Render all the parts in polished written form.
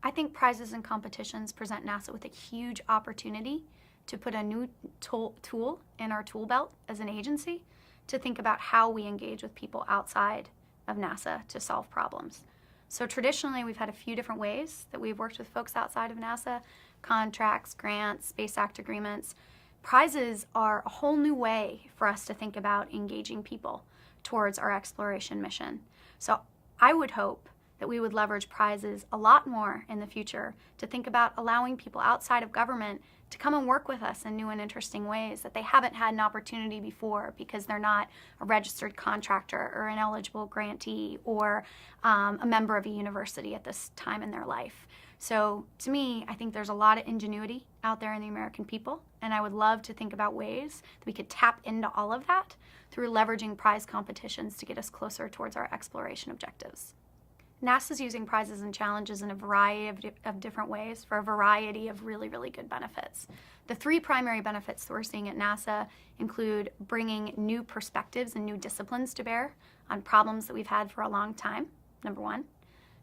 I think prizes and competitions present NASA with a huge opportunity to put a new tool in our tool belt as an agency to think about how we engage with people outside of NASA to solve problems. So traditionally, we've had a few different ways that we've worked with folks outside of NASA: contracts, grants, Space Act agreements. Prizes are a whole new way for us to think about engaging people towards our exploration mission. So I would hope that we would leverage prizes a lot more in the future to think about allowing people outside of government to come and work with us in new and interesting ways that they haven't had an opportunity before because they're not a registered contractor or an eligible grantee or a member of a university at this time in their life. So to me, I think there's a lot of ingenuity out there in the American people, and I would love to think about ways that we could tap into all of that through leveraging prize competitions to get us closer towards our exploration objectives. NASA's using prizes and challenges in a variety of different ways for a variety of really, really good benefits. The three primary benefits that we're seeing at NASA include bringing new perspectives and new disciplines to bear on problems that we've had for a long time, number one.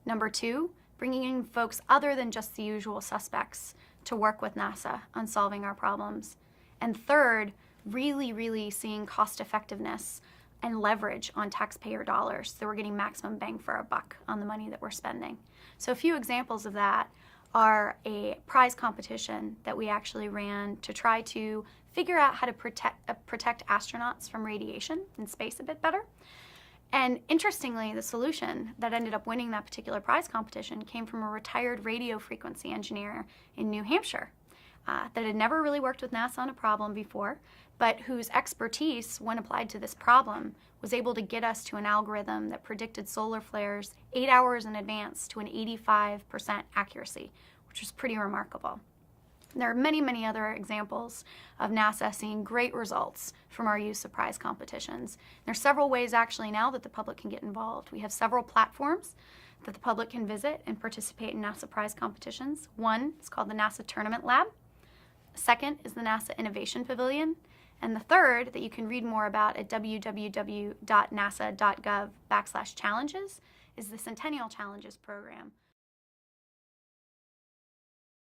Number two, bringing in folks other than just the usual suspects to work with NASA on solving our problems. And third, really, really seeing cost effectiveness and leverage on taxpayer dollars so we're getting maximum bang for our buck on the money that we're spending. So a few examples of that are a prize competition that we actually ran to try to figure out how to protect astronauts from radiation in space a bit better. And interestingly, the solution that ended up winning that particular prize competition came from a retired radio frequency engineer in New Hampshire that had never really worked with NASA on a problem before, but whose expertise, when applied to this problem, was able to get us to an algorithm that predicted solar flares 8 hours in advance to an 85% accuracy, which was pretty remarkable. There are many, many other examples of NASA seeing great results from our use of prize competitions. There are several ways actually now that the public can get involved. We have several platforms that the public can visit and participate in NASA prize competitions. One is called the NASA Tournament Lab. The second is the NASA Innovation Pavilion. And the third, that you can read more about at www.nasa.gov/challenges, is the Centennial Challenges program,